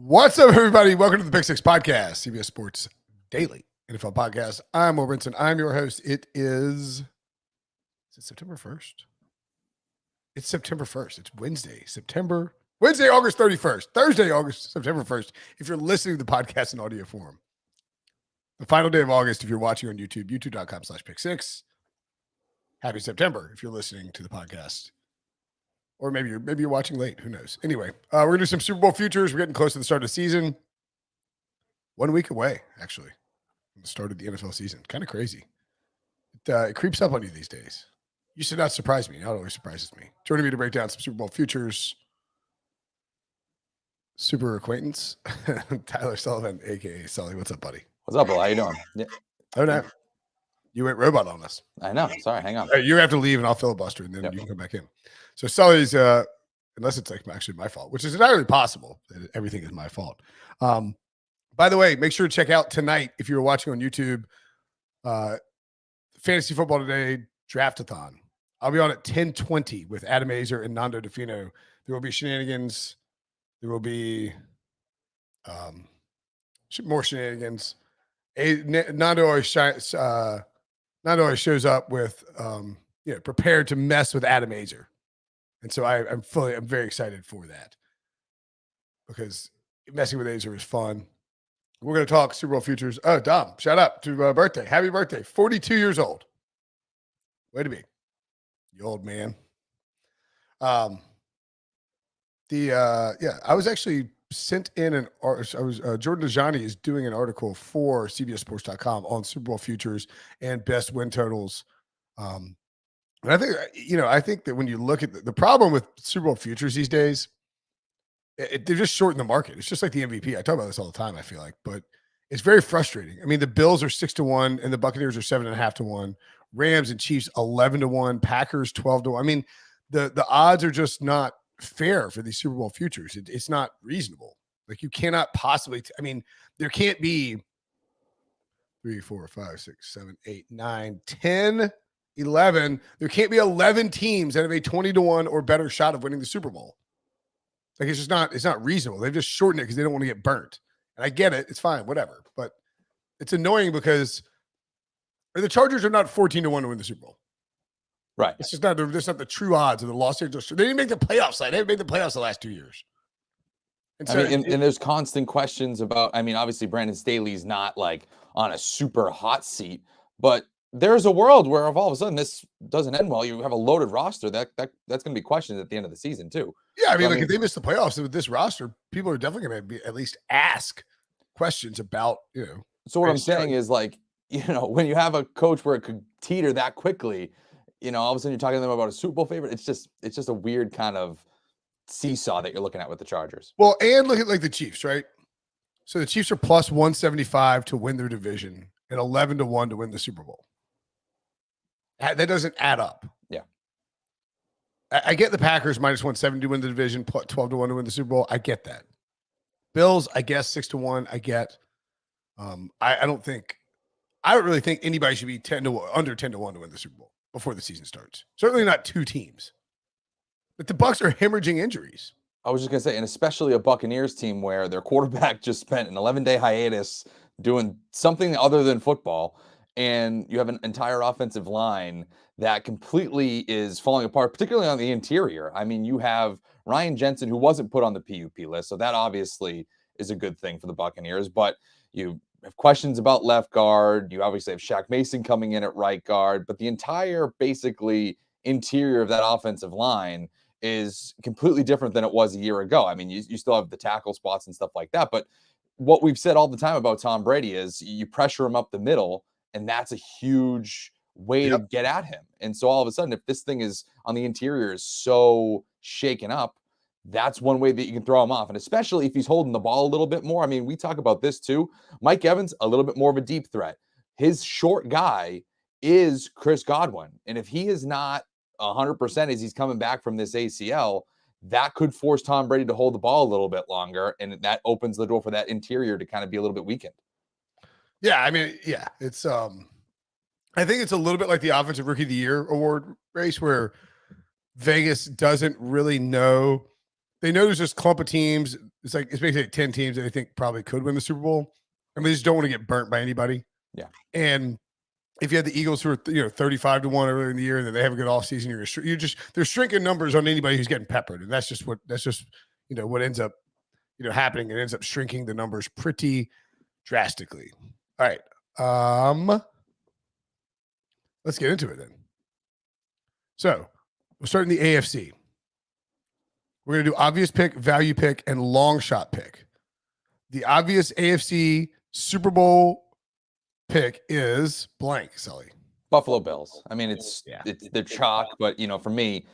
What's up, everybody? Welcome to the Pick Six Podcast, CBS Sports Daily NFL Podcast. I'm Brinson. I'm your host. Is it September 1st? It's September 1st. It's Wednesday, August 31st. Thursday, September 1st. If you're listening to the podcast in audio form. The final day of August, if you're watching on YouTube, youtube.com/pick6. Happy September if you're listening to the podcast. Or maybe you're watching late. Who knows? Anyway, we're going to do some Super Bowl futures. We're getting close to the start of the season. 1 week away, actually, from the start of the NFL season. Kind of crazy. It creeps up on you these days. Used to not surprise me. Now it always surprises me. Joining me to break down some Super Bowl futures, super acquaintance, Tyler Sullivan, a.k.a. Sully. What's up, buddy? What's up, Bill? How you doing? Yeah. Oh, no. You went robot on us. I know. Sorry, hang on. You're going to have to leave, and I'll filibuster, and then you can come back in. So Sully's, unless it's like actually my fault, which is entirely possible. Everything is my fault. By the way, make sure to check out tonight, if you're watching on YouTube, Fantasy Football Today Draftathon. I'll be on at 10:20 with Adam Azer and Nando DeFino. There will be shenanigans. There will be more shenanigans. Nando always shows up with prepared to mess with Adam Azer. And so I'm very excited for that because messing with Azer is fun. We're going to talk Super Bowl futures. Oh, Dom, shout out to birthday. Happy birthday. 42 years old. Way to be. You old man. I was actually sent in an article. Jordan Dajani is doing an article for CBSSports.com on Super Bowl futures and best win totals. And I think that when you look at the problem with Super Bowl futures these days, they're just shorting the market. It's just like the MVP. I talk about this all the time, I feel like, but it's very frustrating. I mean, the Bills are 6-1 and the Buccaneers are 7.5-1. Rams and Chiefs 11-1. Packers 12-1. I mean, the odds are just not fair for these Super Bowl futures. It's not reasonable. Like you cannot possibly. There can't be 3, 4, 5, 6, 7, 8, 9, 10. 11. There can't be 11 teams that have a 20-1 or better shot of winning the Super Bowl. Like it's not reasonable. They've just shortened it because they don't want to get burnt. And I get it. It's fine, whatever. But it's annoying because the Chargers are not 14-1 to win the Super Bowl. Right. It's just not the true odds of the Los Angeles. They didn't make the playoffs. They haven't made the playoffs the last 2 years. And so, and there's constant questions about, obviously Brandon Staley's not like on a super hot seat, but there's a world where if all of a sudden this doesn't end well, you have a loaded roster that's going to be questioned at the end of the season too. Yeah, if they miss the playoffs with this roster, people are definitely going to at least ask questions about, So what I'm saying is like, when you have a coach where it could teeter that quickly, all of a sudden you're talking to them about a Super Bowl favorite. It's just a weird kind of seesaw that you're looking at with the Chargers. Well, and look at like the Chiefs, right? So the Chiefs are plus 175 to win their division and 11-1 to win the Super Bowl. That doesn't add up. Yeah. I get the Packers minus 170 to win the division, 12-1 to win the Super Bowl. I get that. Bills, I guess 6-1. I get. I don't really think anybody should be under 10-1 to win the Super Bowl before the season starts. Certainly not two teams. But the Bucs are hemorrhaging injuries. I was just going to say, and especially a Buccaneers team where their quarterback just spent an 11-day hiatus doing something other than football. And you have an entire offensive line that completely is falling apart, particularly on the interior. You have Ryan Jensen, who wasn't put on the PUP list, so that obviously is a good thing for the Buccaneers. But you have questions about left guard. You obviously have Shaq Mason coming in at right guard. But the entire, basically, interior of that offensive line is completely different than it was a year ago. You still have the tackle spots and stuff like that. But what we've said all the time about Tom Brady is you pressure him up the middle, and that's a huge way to get at him. And so all of a sudden, if this thing is on the interior is so shaken up, that's one way that you can throw him off. And especially if he's holding the ball a little bit more. We talk about this too. Mike Evans, a little bit more of a deep threat. His short guy is Chris Godwin. And if he is not 100% as he's coming back from this ACL, that could force Tom Brady to hold the ball a little bit longer. And that opens the door for that interior to kind of be a little bit weakened. Yeah, it's I think it's a little bit like the Offensive Rookie of the Year award race where Vegas doesn't really know. They know there's this clump of teams. it's basically 10 teams that I think probably could win the Super Bowl. And they just don't want to get burnt by anybody. Yeah. And if you had the Eagles who are 35-1 earlier in the year, and then they have a good offseason, they're shrinking numbers on anybody who's getting peppered, and that's just what ends up happening. It ends up shrinking the numbers pretty drastically. All right, let's get into it then. So we'll start in the AFC. We're gonna do obvious pick, value pick, and long shot pick. The obvious AFC Super Bowl pick is blank, Sully. Buffalo Bills. I mean, it's they're chalk, but for me,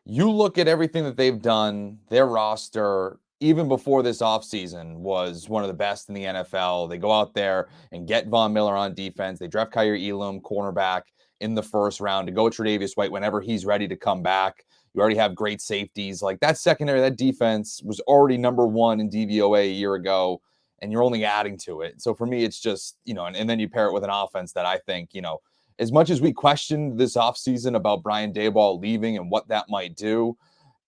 you look at everything that they've done, their roster, even before this offseason, was one of the best in the NFL. They go out there and get Von Miller on defense. They draft Kyer Elam, cornerback, in the first round to go with Tre'Davious White whenever he's ready to come back. You already have great safeties. Like that secondary, that defense was already number 1 in DVOA a year ago, and you're only adding to it. So for me, it's just, and then you pair it with an offense that I think, as much as we questioned this offseason about Brian Daboll leaving and what that might do,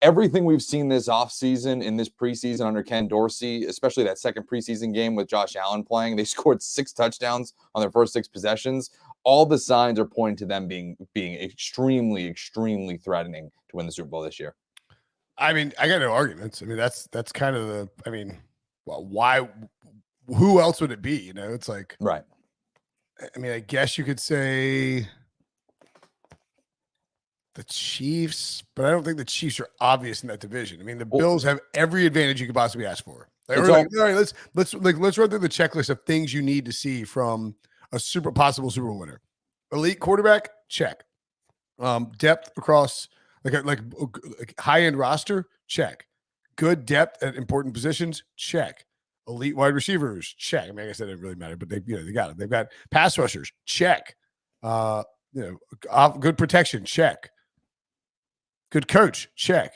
everything we've seen this offseason in this preseason under Ken Dorsey, especially that second preseason game with Josh Allen playing, they scored 6 touchdowns on their first 6 possessions. All the signs are pointing to them being extremely, extremely threatening to win the Super Bowl this year. I mean, I got no arguments. I mean, that's kind of the. I mean, well, why? Who else would it be? It's like right. I mean, I guess you could say the Chiefs, but I don't think the Chiefs are obvious in that division. I mean, the Bills have every advantage you could possibly ask for. All right, let's run through the checklist of things you need to see from a possible Super Bowl winner. Elite quarterback, check. Depth across like high end roster, check. Good depth at important positions, check. Elite wide receivers, check. I mean, I guess that didn't really matter, but they got it. They've got pass rushers, check. Good protection, check. Good coach, check.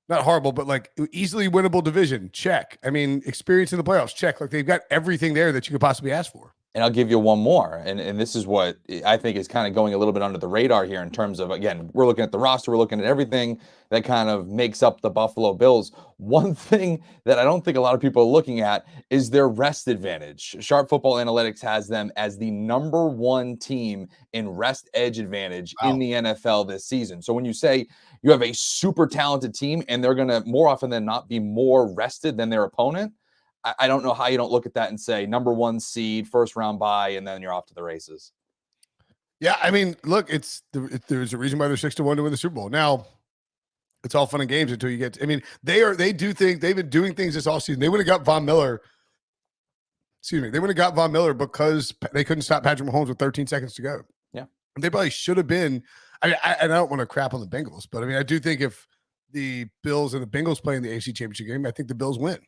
Not horrible, but like easily winnable division, check. I mean, experience in the playoffs, check. Like they've got everything there that you could possibly ask for. And I'll give you one more. And this is what I think is kind of going a little bit under the radar here in terms of, again, we're looking at the roster, we're looking at everything that kind of makes up the Buffalo Bills. One thing that I don't think a lot of people are looking at is their rest advantage. Sharp Football Analytics has them as the number 1 team in rest edge advantage in the NFL this season. So when you say you have a super talented team and they're going to more often than not be more rested than their opponent, I don't know how you don't look at that and say number 1 seed, first round bye, and then you're off to the races. Yeah, I mean, look, there's a reason why they're 6-1 to win the Super Bowl. Now, it's all fun and games until you get. I mean, they've been doing things this offseason. They would have got Von Miller. Excuse me. They would have got Von Miller because they couldn't stop Patrick Mahomes with 13 seconds to go. Yeah, they probably should have been. I mean, I don't want to crap on the Bengals, but I mean, I do think if the Bills and the Bengals play in the AFC Championship game, I think the Bills win.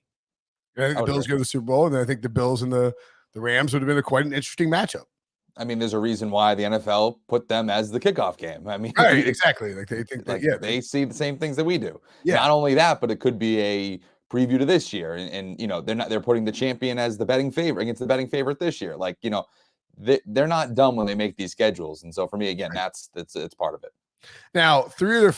I think the Bills go to the Super Bowl, and then I think the Bills and the Rams would have been quite an interesting matchup. I mean, there's a reason why the NFL put them as the kickoff game. I mean, right, exactly. Like they think they see the same things that we do. Yeah. Not only that, but it could be a preview to this year, and they're putting the champion as the betting favorite against the betting favorite this year. Like they're not dumb when they make these schedules, and so for me, again, that's it's part of it. Now, three of the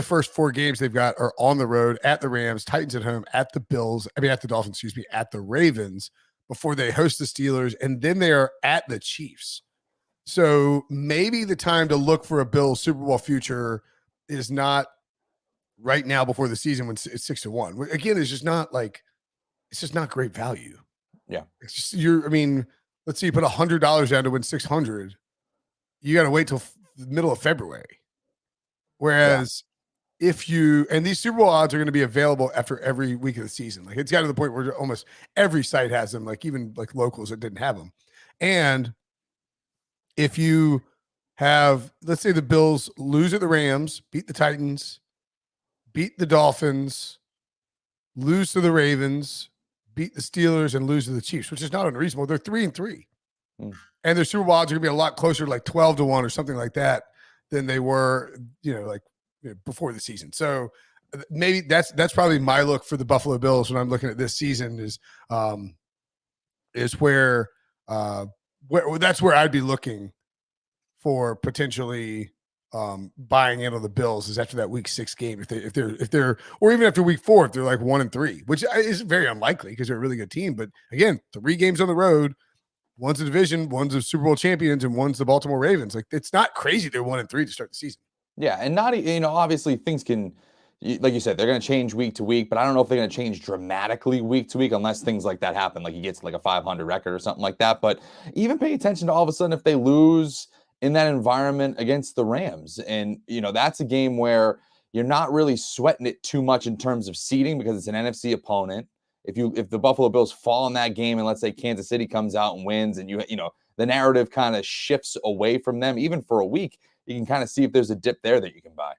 first 4 games they've got are on the road at the Rams, Titans at home, at the Dolphins, at the Ravens, before they host the Steelers, and then they are at the Chiefs. So maybe the time to look for a Bills Super Bowl future is not right now before the season when it's 6-1. Again, it's just not great value. Yeah. It's just let's say you put $100 down to win 600. You got to wait till the middle of February. Whereas and these Super Bowl odds are going to be available after every week of the season. Like it's got to the point where almost every site has them, like even like locals that didn't have them. And if you have, let's say the Bills lose at the Rams, beat the Titans, beat the Dolphins, lose to the Ravens, beat the Steelers, and lose to the Chiefs, which is not unreasonable. They're 3-3. And their Super Bowl odds are going to be a lot closer, like 12-1 or something like that, than they were, before the season. So maybe that's probably my look for the Buffalo Bills when I'm looking at this season is where that's where I'd be looking for potentially buying in on the Bills is after that week 6 game. If they're or even after week 4, if they're like 1-3, which is very unlikely because they're a really good team. But again, 3 games on the road, one's a division, one's a Super Bowl champions, and one's the Baltimore Ravens. Like, it's not crazy they're 1-3 to start the season. Yeah, and not obviously things can, like you said, they're going to change week to week, but I don't know if they're going to change dramatically week to week unless things like that happen, like he gets like a 500 record or something like that. But even pay attention to all of a sudden if they lose in that environment against the Rams, and that's a game where you're not really sweating it too much in terms of seeding because it's an NFC opponent. If the Buffalo Bills fall in that game and let's say Kansas City comes out and wins, and the narrative kind of shifts away from them even for a week, you can kind of see if there's a dip there that you can buy.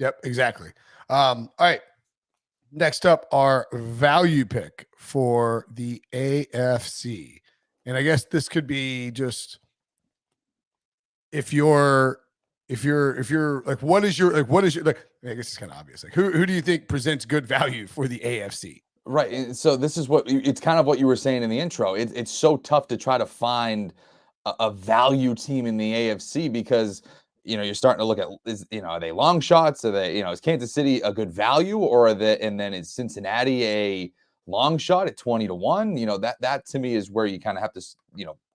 Yep, exactly. All right. Next up, our value pick for the AFC. And I guess this could be just if you're like, what is your like, I guess it's kind of obvious. Like, who do you think presents good value for the AFC? Right. And so this is it's kind of what you were saying in the intro. It's so tough to try to find a value team in the AFC because you're starting to look at are they long shots? Are they is Kansas City a good value, or are they, and then is Cincinnati a long shot at 20-1? That to me is where you kind of have to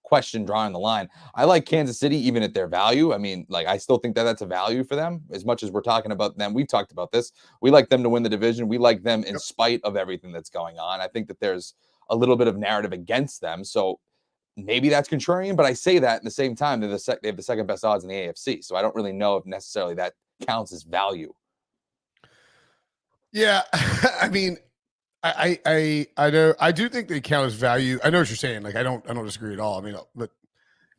question drawing the line. I like Kansas City even at their value. I mean, like, I still think that that's a value for them as much as we're talking about them. We've talked about this. We like them to win the division. We like them in spite of everything that's going on. I think that there's a little bit of narrative against them. So maybe that's contrarian, but I say that at the same time, they have the second best odds in the AFC. So I don't really know if necessarily that counts as value. Yeah. I mean, I know, I do think they count as value. I know what you're saying. Like, I don't disagree at all. I mean, but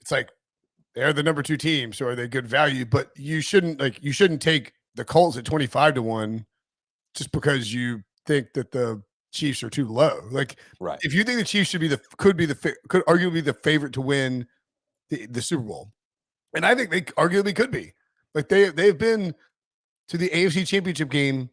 it's like they're the number 2 team, so are they good value? But you shouldn't take the Colts at 25-1 just because you think that the Chiefs are too low. Like, right. If you think the Chiefs could arguably be the favorite to win the Super Bowl, and I think they arguably could be. Like, they've been to the AFC Championship game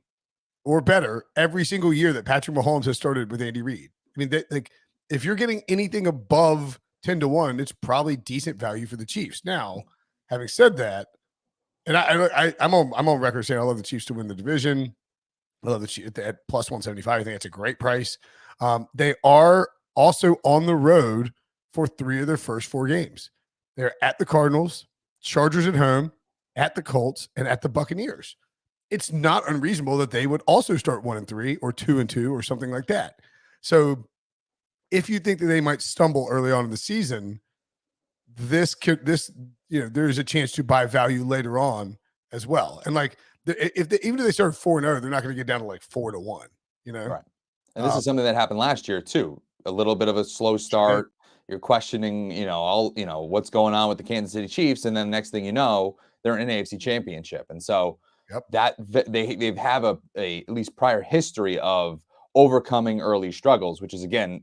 or better every single year that Patrick Mahomes has started with Andy Reid. I mean, if you're getting anything above 10-1, it's probably decent value for the Chiefs. Now, having said that, and I'm on record saying I love the Chiefs to win the division. I love the Chiefs at plus 175. I think that's a great price. They are also on the road for 3 of their first 4 games. They're at the Cardinals, Chargers at home, at the Colts, and at the Buccaneers. It's not unreasonable that they would also start 1-3 or 2-2 or something like that. So if you think that they might stumble early on in the season, there's a chance to buy value later on as well. And like, even if they start 4-0, they're not going to get down to like 4-1, Right. And this is something that happened last year too. A little bit of a slow start. Sure. You're questioning, what's going on with the Kansas City Chiefs. And then the next thing you know, they're in an AFC championship. And so that they have a at least prior history of overcoming early struggles, which is again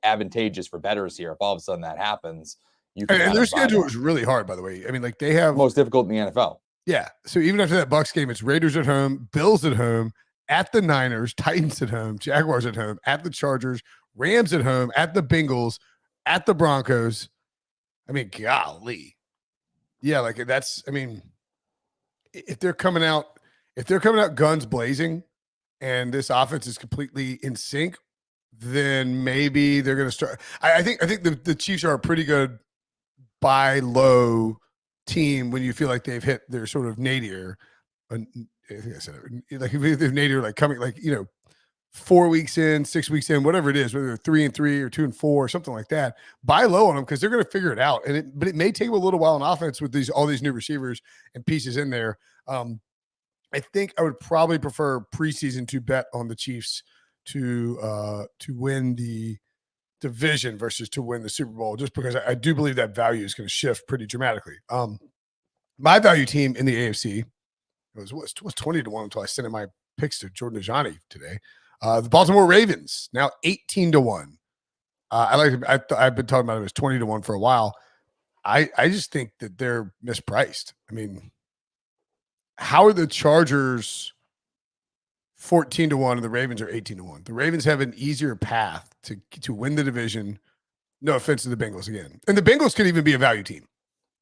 advantageous for bettors here. If all of a sudden that happens, you can. And their schedule is really hard, by the way. I mean, like, they have most difficult in the NFL. Yeah. So even after that Bucs game, it's Raiders at home, Bills at home, at the Niners, Titans at home, Jaguars at home, at the Chargers, Rams at home, at the Bengals, at the Broncos. I mean, golly. Yeah, like, that's, I mean, if they're coming out guns blazing and this offense is completely in sync, then maybe they're going to start. I think the Chiefs are a pretty good buy low team when you feel like they've hit their sort of nadir. I think I said it. Like, if they've nadir, like, coming, like, 4 weeks in, 6 weeks in, whatever it is, whether they're 3-3 or 2-4 or something like that, buy low on them because they're going to figure it out. But it may take them a little while on offense with all these new receivers and pieces in there. I think I would probably prefer preseason to bet on the Chiefs to win the division versus to win the Super Bowl, just because I do believe that value is going to shift pretty dramatically. My value team in the AFC was 20-1 until I sent in my picks to Jordan Ajani today. The Baltimore Ravens now 18-1. I've been talking about it as 20-1 for a while. I just think that they're mispriced. I mean, how are the Chargers 14-1 and the Ravens are 18-1? The Ravens have an easier path to win the division. No offense to the Bengals again. And the Bengals could even be a value team.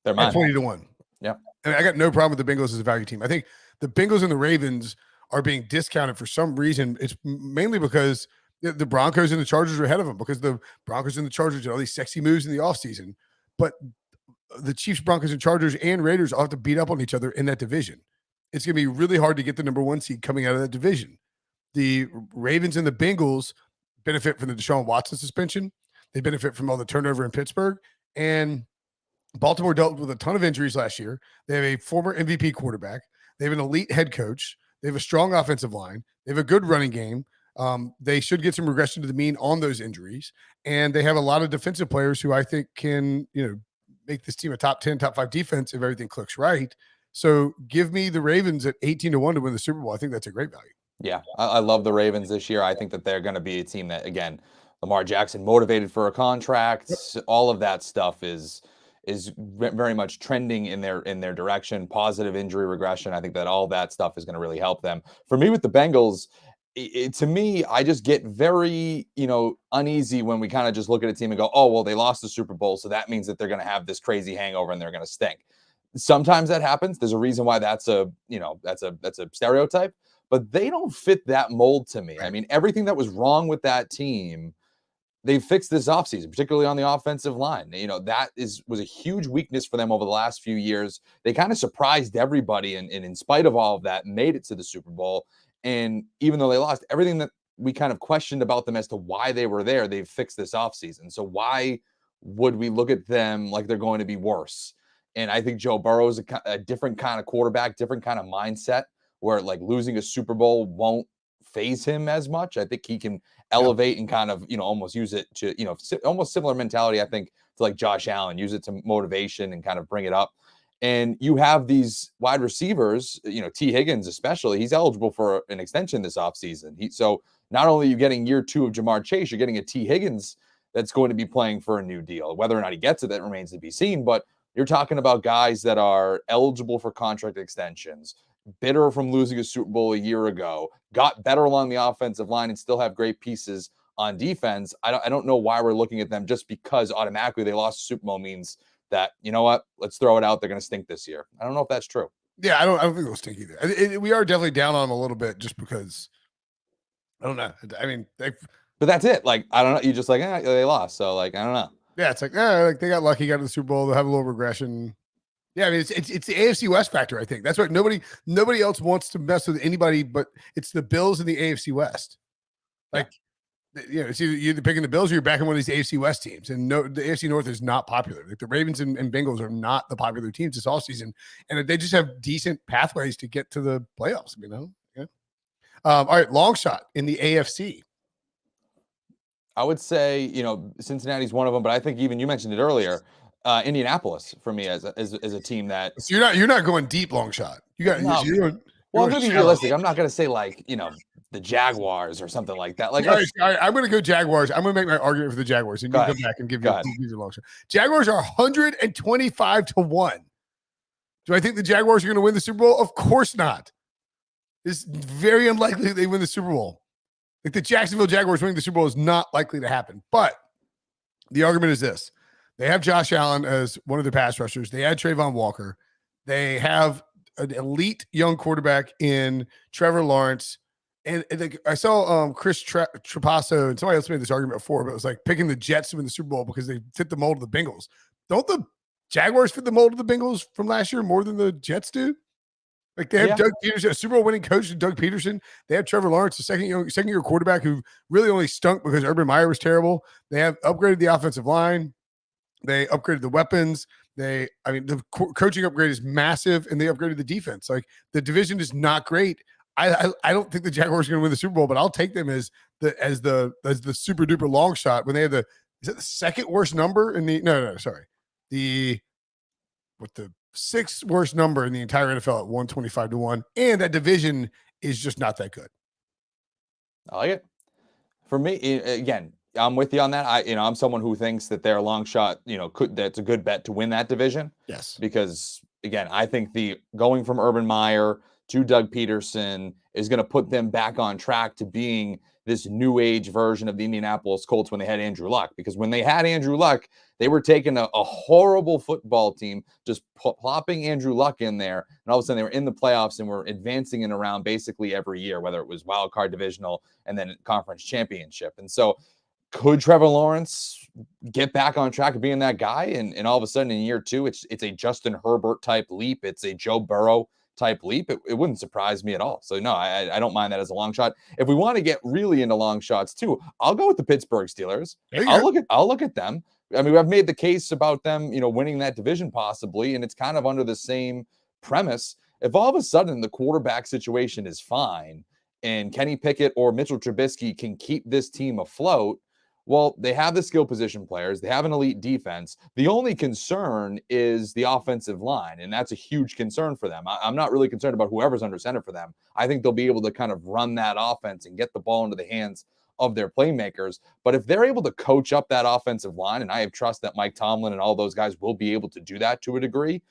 They're mine. 20-1. Yeah. And I got no problem with the Bengals as a value team. I think the Bengals and the Ravens are being discounted for some reason. It's mainly because the Broncos and the Chargers are ahead of them, because the Broncos and the Chargers did all these sexy moves in the offseason. But the Chiefs, Broncos, and Chargers and Raiders all have to beat up on each other in that division. It's going to be really hard to get the number 1 seed coming out of that division. The Ravens and the Bengals benefit from the Deshaun Watson suspension. They benefit from all the turnover in Pittsburgh. And Baltimore dealt with a ton of injuries last year. They have a former MVP quarterback. They have an elite head coach. They have a strong offensive line. They have a good running game. They should get some regression to the mean on those injuries. And they have a lot of defensive players who I think can, make this team a top 10, top 5 defense if everything clicks right. So give me the Ravens at 18-1 to win the Super Bowl. I think that's a great value. Yeah, I love the Ravens this year. I think that they're going to be a team that, again, Lamar Jackson motivated for a contract. Yep. All of that stuff is very much trending in their direction. Positive injury regression. I think that all that stuff is going to really help them. For me, with the Bengals, to me, I just get very, uneasy when we kind of just look at a team and go, oh, well, they lost the Super Bowl, so that means that they're going to have this crazy hangover and they're going to stink. Sometimes that happens. There's a reason why that's a stereotype, but they don't fit that mold to me. I mean, everything that was wrong with that team, they fixed this offseason, particularly on the offensive line. That was a huge weakness for them over the last few years. They kind of surprised everybody, and in spite of all of that, made it to the Super Bowl. And even though they lost, everything that we kind of questioned about them as to why they were there, they've fixed this offseason. So why would we look at them like they're going to be worse? And I think Joe Burrow is a different kind of quarterback, different kind of mindset, where like losing a Super Bowl won't phase him as much. I think he can elevate and kind of, almost use it to, almost similar mentality, I think, to like Josh Allen, use it to motivation and kind of bring it up. And you have these wide receivers, T. Higgins especially, he's eligible for an extension this offseason. So not only are you getting year 2 of Jamar Chase, you're getting a T. Higgins that's going to be playing for a new deal. Whether or not he gets it, that remains to be seen. But you're talking about guys that are eligible for contract extensions, bitter from losing a Super Bowl a year ago, got better along the offensive line, and still have great pieces on defense. I don't know why we're looking at them just because automatically they lost the Super Bowl means that, let's throw it out. They're going to stink this year. I don't know if that's true. Yeah, I don't think they'll stink either. We are definitely down on them a little bit just because, I don't know. I mean, but that's it. Like, I don't know. You just like, they lost. So like, I don't know. Yeah, it's like, they got lucky, got to the Super Bowl. They'll have a little regression. Yeah, I mean, it's the AFC West factor, I think. That's what nobody else wants to mess with anybody, but it's the Bills in the AFC West. Like, it's either you're picking the Bills or you're backing one of these AFC West teams. And no, the AFC North is not popular. Like the Ravens and Bengals are not the popular teams this offseason. And they just have decent pathways to get to the playoffs, Yeah. All right, long shot in the AFC. I would say, Cincinnati's one of them, but I think even you mentioned it earlier. Indianapolis for me as a team that. So you're not going deep long shot. You got. No. Well, I'm going to be realistic. I'm not going to say like the Jaguars or something like that. Like, I'm going to go Jaguars. I'm going to make my argument for the Jaguars, and you come back and give you a long shot. Jaguars are 125-1. Do I think the Jaguars are going to win the Super Bowl? Of course not. It's very unlikely that they win the Super Bowl. Like the Jacksonville Jaguars winning the Super Bowl is not likely to happen. But the argument is this. They have Josh Allen as one of their pass rushers. They had Trayvon Walker. They have an elite young quarterback in Trevor Lawrence. And I saw Chris Trapasso and somebody else made this argument before, but it was like picking the Jets to win the Super Bowl because they fit the mold of the Bengals. Don't the Jaguars fit the mold of the Bengals from last year more than the Jets do? Like they have Doug Peterson, a Super Bowl winning coach, Doug Peterson. They have Trevor Lawrence, a second year quarterback who really only stunk because Urban Meyer was terrible. They have upgraded the offensive line. They upgraded the weapons. The coaching upgrade is massive, and they upgraded the defense. Like the division is not great. I don't think the Jaguars are going to win the Super Bowl, but I'll take them as the super duper long shot when they have the second worst number in the the 6th worst number in the entire NFL at 125-1, and that division is just not that good. I like it. For me, again, I'm with you on that. I'm someone who thinks that they're a long shot. That's a good bet to win that division. Yes, because again, I think the going from Urban Meyer to Doug Peterson is going to put them back on track to being this new age version of the Indianapolis Colts when they had Andrew Luck. Because when they had Andrew Luck, they were taking a horrible football team, just plopping Andrew Luck in there, and all of a sudden they were in the playoffs and were advancing in around basically every year, whether it was wild card, divisional, and then conference championship. And so could Trevor Lawrence get back on track of being that guy? And all of a sudden in year 2, it's a Justin Herbert type leap. It's a Joe Burrow type leap. It wouldn't surprise me at all. So no, I don't mind that as a long shot. If we want to get really into long shots too, I'll go with the Pittsburgh Steelers. I'll look at them. I mean, I've made the case about them, winning that division possibly, and it's kind of under the same premise. If all of a sudden the quarterback situation is fine and Kenny Pickett or Mitchell Trubisky can keep this team afloat, well, they have the skill position players. They have an elite defense. The only concern is the offensive line, and that's a huge concern for them. I'm not really concerned about whoever's under center for them. I think they'll be able to kind of run that offense and get the ball into the hands of their playmakers. But if they're able to coach up that offensive line, and I have trust that Mike Tomlin and all those guys will be able to do that to a degree,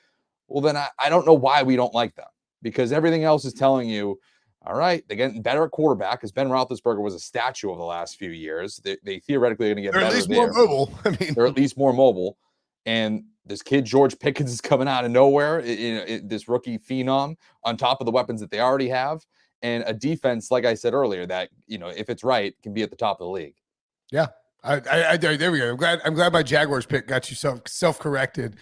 well, then I don't know why we don't like them, because everything else is telling you, all right, they're getting better at quarterback because Ben Roethlisberger was a statue over the last few years. They theoretically are going to get better. They're at least more mobile. I mean, they're at least more mobile. And this kid, George Pickens, is coming out of nowhere. This rookie phenom on top of the weapons that they already have. And a defense, like I said earlier, that, if it's right, can be at the top of the league. Yeah. There we go. I'm glad my Jaguars pick got you self-corrected.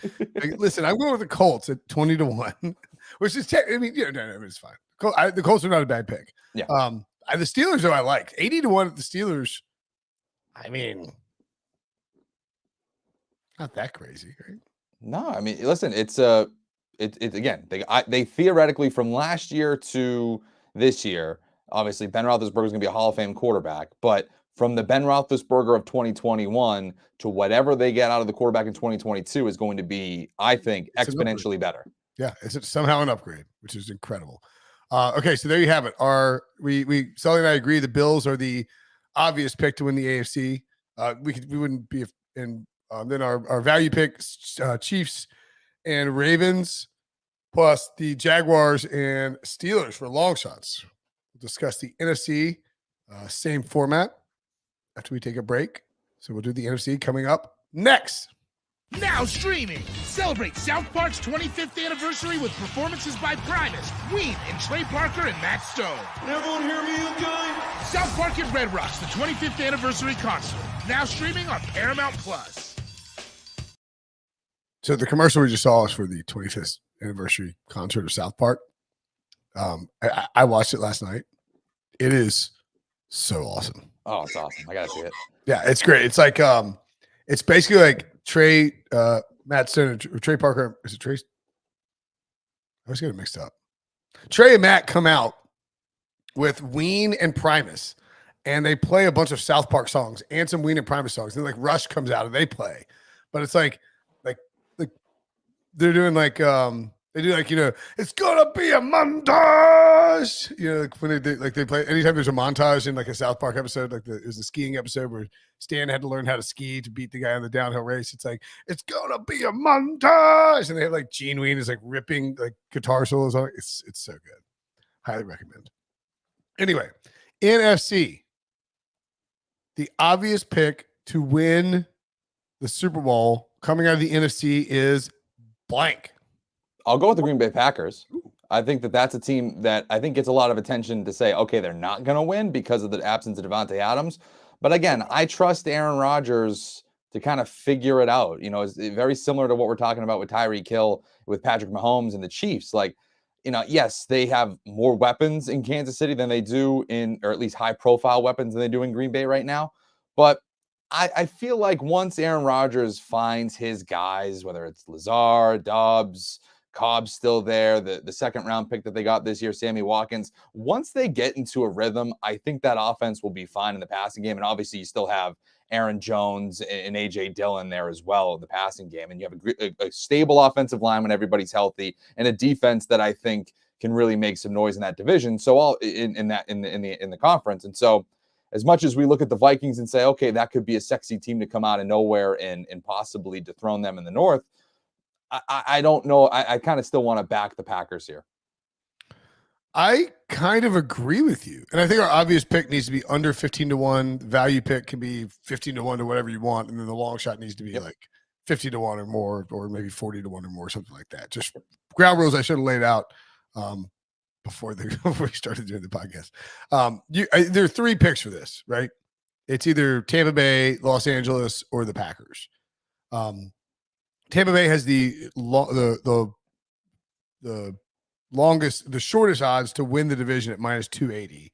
Listen, I'm going with the Colts at 20-1, which is, it's fine. The Colts are not a bad pick. Yeah. The Steelers, though, I like 80-1 at the Steelers. I mean, not that crazy, right? No, I mean, listen, it's again, they theoretically from last year to this year, obviously Ben Roethlisberger is going to be a Hall of Fame quarterback, but from the Ben Roethlisberger of 2021 to whatever they get out of the quarterback in 2022 is going to be, I think, exponentially better. Yeah, it's somehow an upgrade, which is incredible. Okay, so there you have it. Sully and I agree the Bills are the obvious pick to win the AFC. We wouldn't be in. Then our value picks, Chiefs and Ravens, plus the Jaguars and Steelers for long shots. We'll discuss the NFC, same format after we take a break. So we'll do the NFC coming up next. Now streaming. Celebrate South Park's 25th anniversary with performances by Primus, Ween, and Trey Parker and Matt Stone. Everyone hear me okay? South Park at Red Rocks, the 25th anniversary concert. Now streaming on Paramount Plus. So the we just saw is for the 25th anniversary concert of South Park. I watched it last night. It is so awesome. Oh, it's awesome. I gotta see it. Yeah, it's great. It's like it's basically like Trey, Matt Stone, or Trey Parker. Is it Trey? I always get it mixed up. Trey and Matt come out with Ween and Primus, and they play a bunch of South Park songs and some Ween and Primus songs. And like Rush comes out and they play, but it's like they're doing like they do like it's gonna be a montage. Like when they play anytime there's a montage in like a South Park episode, like it was the skiing episode where Stan had to learn how to ski to beat the guy on the downhill race. It's like it's gonna be a montage, and they have like Gene Ween is like ripping like guitar solos on it. It's so good. Highly recommend. Anyway, NFC, the obvious pick to win the Super Bowl coming out of the NFC is blank. I'll go with the Green Bay Packers. I think that's a team that I think gets a lot of attention to say, okay, they're not going to win because of the absence of Devontae Adams. But again, I trust Aaron Rodgers to kind of figure it out. It's very similar to what we're talking about with Tyreek Hill, with Patrick Mahomes and the Chiefs. Like, yes, they have more weapons in Kansas City than they do or at least high profile weapons than they do in Green Bay right now. But I feel like once Aaron Rodgers finds his guys, whether it's Lazard, Dobbs, Cobb's still there, the second round pick that they got this year, Sammy Watkins, once they get into a rhythm, I think that offense will be fine in the passing game. And obviously you still have Aaron Jones and A.J. Dillon there as well in the passing game. And you have a stable offensive line when everybody's healthy and a defense that I think can really make some noise in that division. So all in the conference. And so as much as we look at the Vikings and say, okay, that could be a sexy team to come out of nowhere and possibly dethrone them in the North, I don't know. I kind of still want to back the Packers here. I kind of agree with you. And I think our obvious pick needs to be under 15-1. The value pick can be 15-1 to whatever you want. And then the long shot needs to be like 50-1 or more, or maybe 40-1 or more, something like that. Just ground rules I should have laid out before we started doing the podcast. There are three picks for this, right? It's either Tampa Bay, Los Angeles, or the Packers. Tampa Bay has the shortest odds to win the division at minus 280.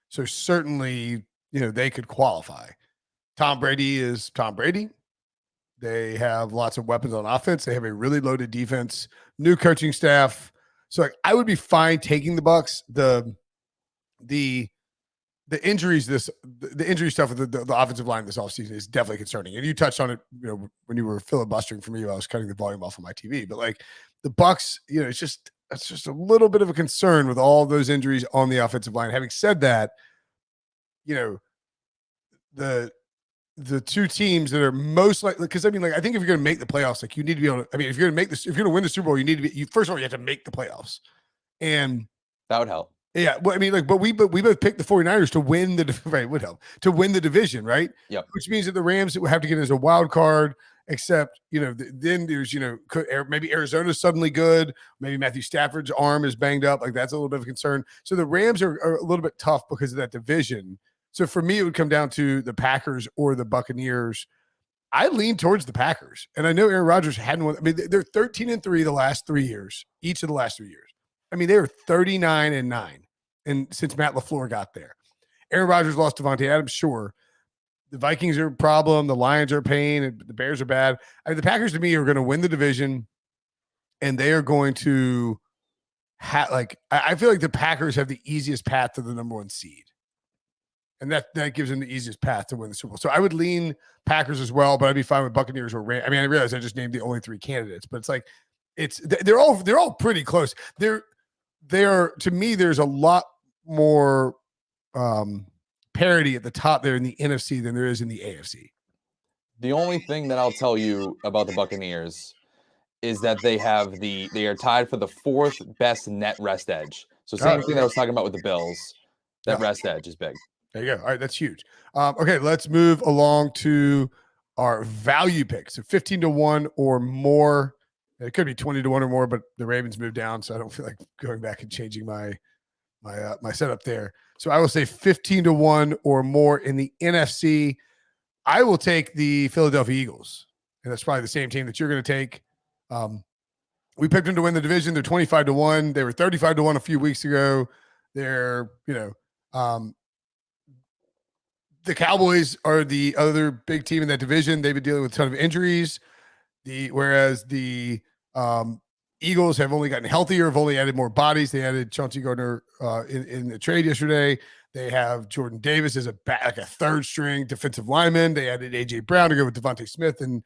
So certainly, they could qualify. Tom Brady is Tom Brady. They have lots of weapons on offense. They have a really loaded defense, new coaching staff. So I would be fine taking the Bucs. The injuries, the injury stuff with the offensive line this offseason is definitely concerning. And you touched on it, when you were filibustering for me, I was cutting the volume off on my TV. But like the Bucs, it's just a little bit of a concern with all those injuries on the offensive line. Having said that, the two teams that are most likely, because I think if you're going to make the playoffs, like you need to be able to, if you're going to win the Super Bowl, you need to be, first of all, you have to make the playoffs. And that would help. Yeah, well, but we both picked the 49ers to win would help to win the division, right? Yep. Which means that the Rams would have to get as a wild card, except, then there's, maybe Arizona's suddenly good. Maybe Matthew Stafford's arm is banged up. Like that's a little bit of a concern. So the Rams are a little bit tough because of that division. So for me, it would come down to the Packers or the Buccaneers. I lean towards the Packers. And I know Aaron Rodgers hadn't won. They're 13-3 the last 3 years, each of the last 3 years. They were 39-9, and since Matt LaFleur got there. Aaron Rodgers lost Devontae Adams, sure. The Vikings are a problem. The Lions are a pain. And the Bears are bad. The Packers, to me, are going to win the division, and they are going to I feel like the Packers have the easiest path to the number 1 seed. And that gives them the easiest path to win the Super Bowl. So I would lean Packers as well, but I'd be fine with Buccaneers or Rams. I realize I just named the only 3 candidates, but it's like they're all pretty close. To me, there's a lot more parity at the top there in the NFC than there is in the AFC. The only thing that I'll tell you about the Buccaneers is that they are tied for the 4th best net rest edge. So same thing that I was talking about with the Bills. That rest edge is big. There you go. All right, that's huge. Okay, let's move along to our value picks. So 15-1 or more. It could be 20-1 or more, but the Ravens moved down, so I don't feel like going back and changing my setup there. So I will say 15-1 or more in the NFC. I will take the Philadelphia Eagles, and that's probably the same team that you're going to take. We picked them to win the division. They're 25-1. They were 35-1 a few weeks ago. They're, the Cowboys are the other big team in that division. They've been dealing with a ton of injuries. Whereas the Eagles have only gotten healthier, have only added more bodies. They added Chauncey Gardner in the trade yesterday. They have Jordan Davis as a 3rd string defensive lineman. They added AJ Brown to go with Devontae Smith and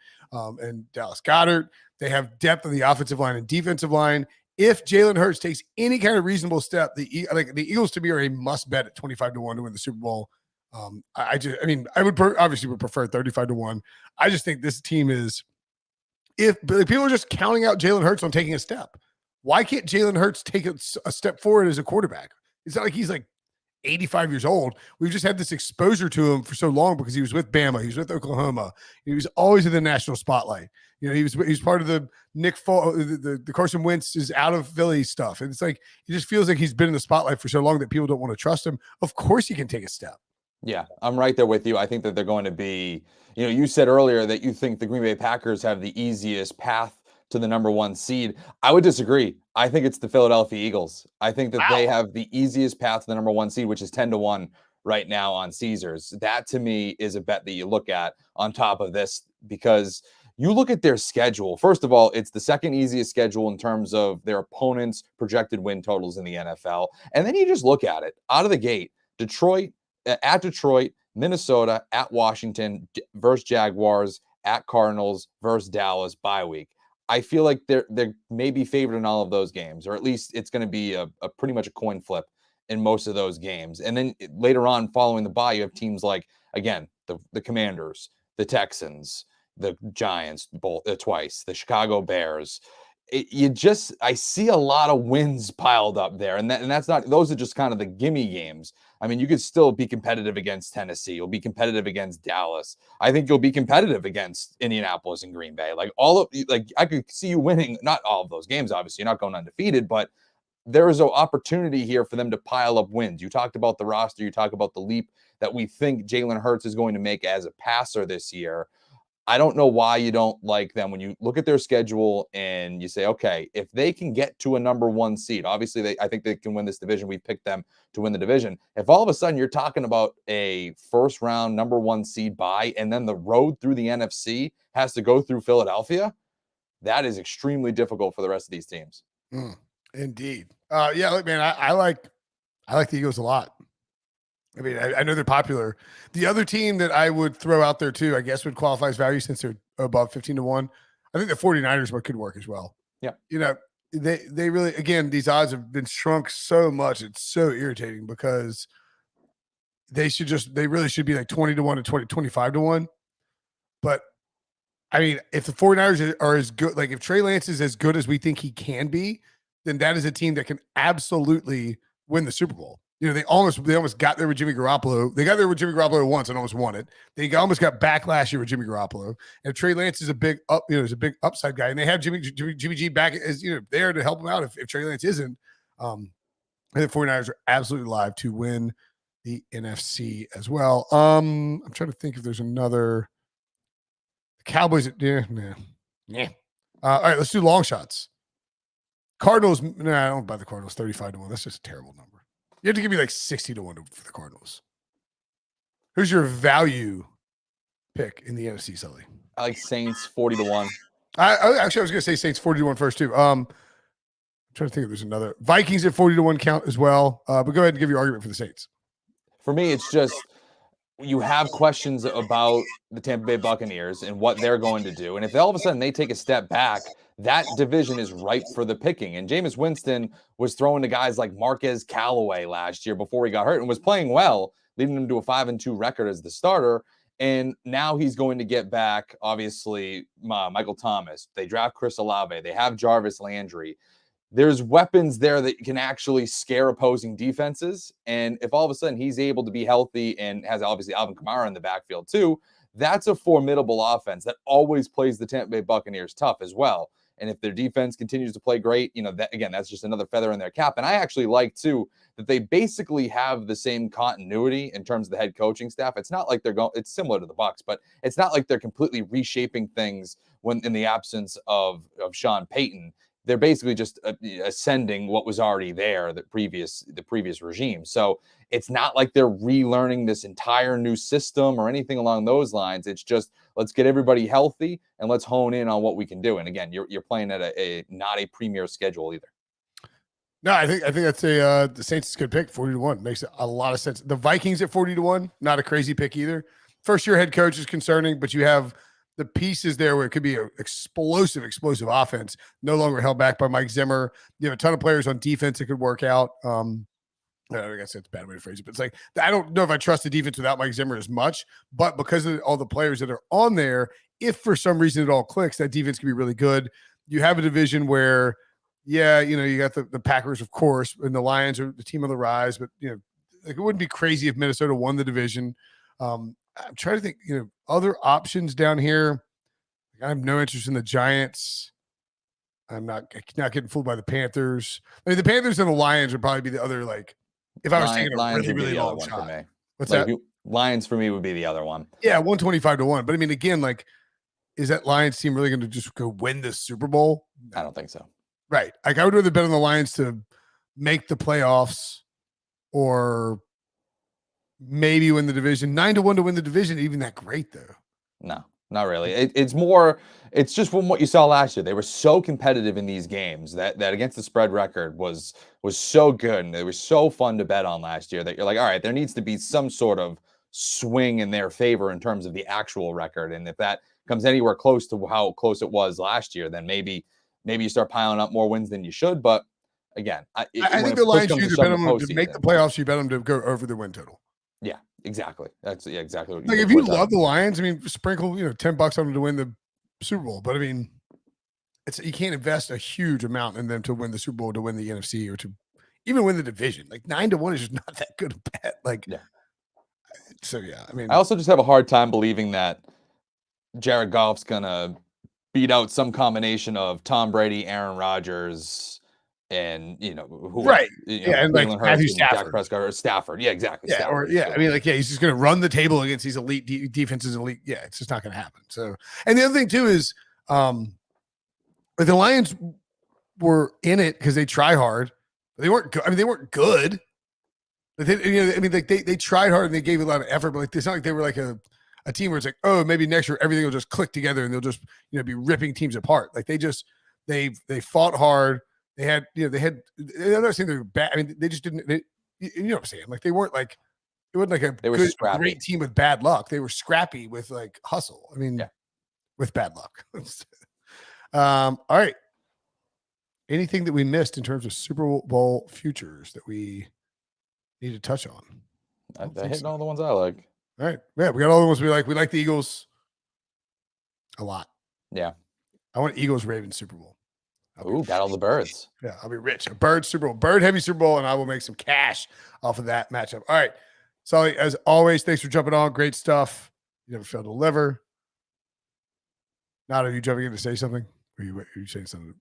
Dallas Goedert. They have depth on the offensive line and defensive line. If Jalen Hurts takes any kind of reasonable step, the Eagles to me are a must bet at 25-1 to win the Super Bowl. I would obviously prefer 35-1. I just think this team is. If people are just counting out Jalen Hurts on taking a step, why can't Jalen Hurts take a step forward as a quarterback? It's not like he's like 85 years old. We've just had this exposure to him for so long because he was with Bama, he was with Oklahoma, he was always in the national spotlight. He was part of the the Carson Wentz is out of Philly stuff, and it's like he just feels like he's been in the spotlight for so long that people don't want to trust him. Of course, he can take a step. Yeah, I'm right there with you. I think that they're going to be, you said earlier that you think the Green Bay Packers have the easiest path to the number 1 seed. I would disagree. I think it's the Philadelphia Eagles. I think that they have the easiest path to the number 1 seed, which is 10-1 right now on Caesars. That to me is a bet that you look at on top of this, because you look at their schedule. First of all, it's the 2nd easiest schedule in terms of their opponents' projected win totals in the NFL. And then you just look at it out of the gate. At Detroit, Minnesota, at Washington versus Jaguars, at Cardinals versus Dallas bye week. I feel like they're maybe favored in all of those games, or at least it's going to be a pretty much a coin flip in most of those games. And then later on, following the bye, you have teams like, again, the Commanders, the Texans, the Giants, both twice, the Chicago Bears. I see a lot of wins piled up there, and that's not, those are just kind of the gimme games. I mean, you could still be competitive against Tennessee. You'll be competitive against Dallas. I think you'll be competitive against Indianapolis and Green Bay. Like I could see you winning, not all of those games, obviously. You're not going undefeated, but there is an opportunity here for them to pile up wins. You talked about the roster. You talk about the leap that we think Jalen Hurts is going to make as a passer this year. I don't know why you don't like them when you look at their schedule and you say, okay, if they can get to a number 1 seed, obviously I think they can win this division. We picked them to win the division. If all of a sudden you're talking about a first round number 1 seed bye, and then the road through the NFC has to go through Philadelphia, that is extremely difficult for the rest of these teams. Indeed. Yeah, look, man, I like the Eagles a lot. I mean, I know they're popular. The other team that I would throw out there too, I guess would qualify as value since they're above 15-1. I think the 49ers could work as well. Yeah. You know, they really, again, these odds have been shrunk so much. It's so irritating because they really should be like 20-1 to 25-1. But I mean, if the 49ers are as good, like if Trey Lance is as good as we think he can be, then that is a team that can absolutely win the Super Bowl. You know, they almost got there with Jimmy Garoppolo. They got there with Jimmy Garoppolo once and almost won it. They almost got back last year with Jimmy Garoppolo. And Trey Lance is a big upside guy, and they have Jimmy G back as there to help him out if Trey Lance isn't. I think 49ers are absolutely live to win the NFC as well. I'm trying to think if there's another. The Cowboys, yeah. All right, let's do long shots. Cardinals. No, I don't buy the Cardinals 35-1. That's just a terrible number. You have to give me like 60-1 for the Cardinals. Who's your value pick in the NFC, Sully? I like Saints 40-1. I was going to say Saints 40-1 first too. I'm trying to think if there's another. Vikings at 40-1 count as well. But go ahead and give your argument for the Saints. For me, it's just you have questions about the Tampa Bay Buccaneers and what they're going to do. And if all of a sudden they take a step back, that division is ripe for the picking. And Jameis Winston was throwing to guys like Marquez Callaway last year before he got hurt and was playing well, leading him to a 5-2 record as the starter. And now he's going to get back, obviously, Michael Thomas. They draft Chris Olave. They have Jarvis Landry. There's weapons there that can actually scare opposing defenses. And if all of a sudden he's able to be healthy and has obviously Alvin Kamara in the backfield too, that's a formidable offense that always plays the Tampa Bay Buccaneers tough as well. And if their defense continues to play great, that's just another feather in their cap. And I actually like, too, that they basically have the same continuity in terms of the head coaching staff. It's not like it's similar to the Bucs, but it's not like they're completely reshaping things when in the absence of Sean Payton. They're basically just ascending what was already there, the previous regime. So it's not like they're relearning this entire new system or anything along those lines. It's just, let's get everybody healthy and let's hone in on what we can do. And again, you're playing at not a premier schedule either. No, I think that's the Saints is a good pick. 40-1 makes a lot of sense. The Vikings at 40-1, not a crazy pick either. First year head coach is concerning, but you have the pieces there where it could be an explosive offense, no longer held back by Mike Zimmer. You have a ton of players on defense that could work out. I guess that's a bad way to phrase it, but it's like, I don't know if I trust the defense without Mike Zimmer as much, but because of all the players that are on there, if for some reason it all clicks, that defense can be really good. You have a division where, you got the Packers, of course, and the Lions are the team on the rise, but it wouldn't be crazy if Minnesota won the division. I'm trying to think, other options down here. I have no interest in the Giants. I'm not getting fooled by the Panthers. I mean, the Panthers and the Lions would probably be the other, if I was taking a Lions really, really long one shot. for me. What's that? Lions for me would be the other one. Yeah, 125-1. But I mean, again, is that Lions team really going to just go win this Super Bowl? I don't think so. Right. I would rather bet on the Lions to make the playoffs or maybe win the division. 9-1 to win the division, even that great though. No, not really. It's just from what you saw last year. They were so competitive in these games that against the spread record was so good, and they were so fun to bet on last year that you're like, all right, there needs to be some sort of swing in their favor in terms of the actual record. And if that comes anywhere close to how close it was last year, then maybe you start piling up more wins than you should. But again, I think the Lions, you either bet them to make the playoffs, you bet them to go over the win total. Yeah, exactly. That's exactly what you if you love the Lions, I mean, sprinkle $10 on them to win the Super Bowl. But I mean, you can't invest a huge amount in them to win the Super Bowl, to win the NFC, or to even win the division. Like 9-1 is just not that good a bet. Like, Yeah. So yeah, I mean, I also just have a hard time believing that Jared Goff's gonna beat out some combination of Tom Brady, Aaron Rodgers, and who right. you know, Yeah, and like Jalen Hurts Matthew and Dak Stafford. Prescott or Stafford. Yeah, exactly. Yeah, or Stafford. I mean, like, he's just going to run the table against these elite defenses. Elite, yeah, it's just not going to happen. So, and the other thing too is, like the Lions were in it because they try hard. But they weren't. I mean, they weren't good. But they tried hard and they gave a lot of effort. But like, it's not like they were like a team where it's like, oh, maybe next year everything will just click together and they'll just be ripping teams apart. Like they fought hard. They had. I'm not saying they were bad. I mean, they just didn't. You know what I'm saying? Like they weren't like. It wasn't like They were good, scrappy. great team with bad luck. They were scrappy with like hustle. I mean, Yeah. with bad luck. All right. Anything that we missed in terms of Super Bowl futures that we need to touch on? They're hitting all the ones I like. All right. Yeah, we got all the ones we like. We like the Eagles a lot. Yeah. I want Eagles Ravens Super Bowl. Ooh, got all the birds. Yeah, I'll be rich. A bird Super Bowl, bird heavy Super Bowl, and I will make some cash off of that matchup. All right. Sully, as always, thanks for jumping on. Great stuff. You never fail to deliver. Nada, are you jumping in to say something? Are you saying something?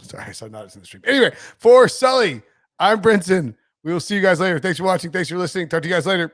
Sorry, I saw Nada's in the stream. Anyway, for Sully, I'm Brinson. We will see you guys later. Thanks for watching. Thanks for listening. Talk to you guys later.